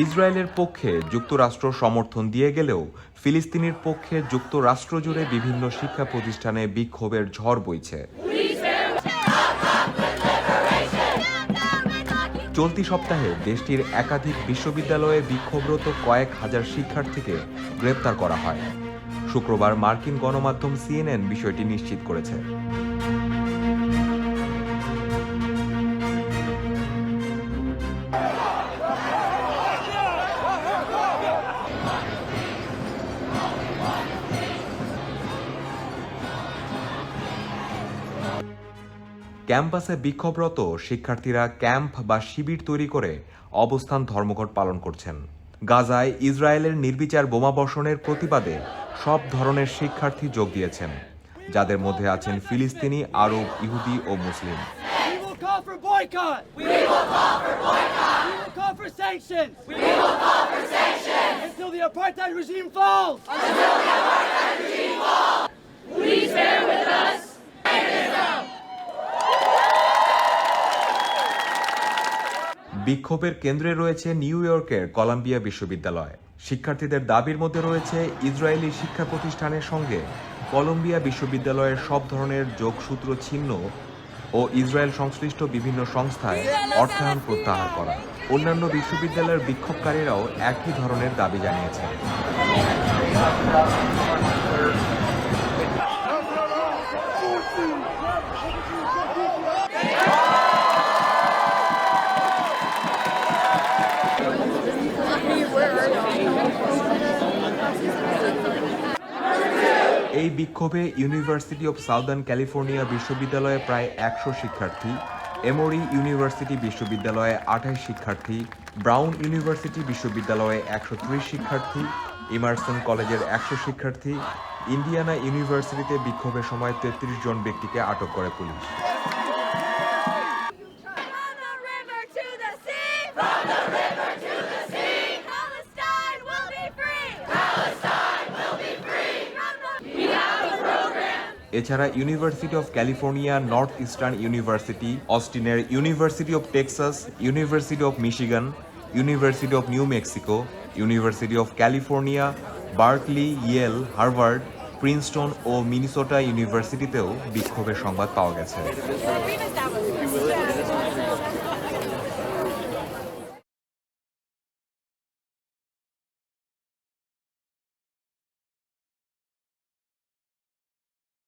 ইসরায়েলের পক্ষে যুক্তরাষ্ট্র সমর্থন দিয়ে গেলেও ফিলিস্তিনির পক্ষে যুক্তরাষ্ট্র জুড়ে বিভিন্ন শিক্ষা প্রতিষ্ঠানে বিক্ষোভের ঝড় বইছে। চলতি সপ্তাহে দেশটির একাধিক বিশ্ববিদ্যালয়ে বিক্ষোভরত কয়েক হাজার শিক্ষার্থীকে গ্রেপ্তার করা হয়। শুক্রবার মার্কিন গণমাধ্যম CNN বিষয়টি নিশ্চিত করেছে। ক্যাম্পাসে বিক্ষোভরত শিক্ষার্থীরা ক্যাম্প বা শিবির তৈরি করে অবস্থান ধর্মঘট পালন করছেন। গাজায় ইসরায়েলের নির্বিচার বোমাবর্ষণের প্রতিবাদে সব ধরনের শিক্ষার্থী যোগ দিয়েছেন, যাদের মধ্যে আছেন ফিলিস্তিনি, আরব, ইহুদি ও মুসলিম। বিক্ষোভের কেন্দ্রে রয়েছে নিউ ইয়র্কের কলাম্বিয়া বিশ্ববিদ্যালয়। শিক্ষার্থীদের দাবির মধ্যে রয়েছে ইসরায়েলি শিক্ষা প্রতিষ্ঠানের সঙ্গে কলম্বিয়া বিশ্ববিদ্যালয়ের সব ধরনের যোগসূত্র ছিন্ন ও ইসরায়েল সংশ্লিষ্ট বিভিন্ন সংস্থায় অর্থায়ন প্রত্যাহার করা। অন্যান্য বিশ্ববিদ্যালয়ের বিক্ষোভকারীরাও একই ধরনের দাবি জানিয়েছেন। এই বিক্ষোভে ইউনিভার্সিটি অব সাউদার্ন ক্যালিফোর্নিয়া বিশ্ববিদ্যালয়ে প্রায় 100 শিক্ষার্থী, এমোরি ইউনিভার্সিটি বিশ্ববিদ্যালয়ে 28 শিক্ষার্থী, ব্রাউন ইউনিভার্সিটি বিশ্ববিদ্যালয়ে 130 শিক্ষার্থী, ইমারসন কলেজের 100 শিক্ষার্থী, ইন্ডিয়ানা ইউনিভার্সিটিতে বিক্ষোভের সময় 33 জন ব্যক্তিকে আটক করে পুলিশ। এছাড়া University of California, Northeastern University, অস্টিনের University of Texas, University of Michigan, University of New Mexico, University of California, Berkeley, Yale, Harvard, Princeton ও মিনেসোটা ইউনিভার্সিটিতেও বিক্ষোভের সংবাদ পাওয়া গেছে।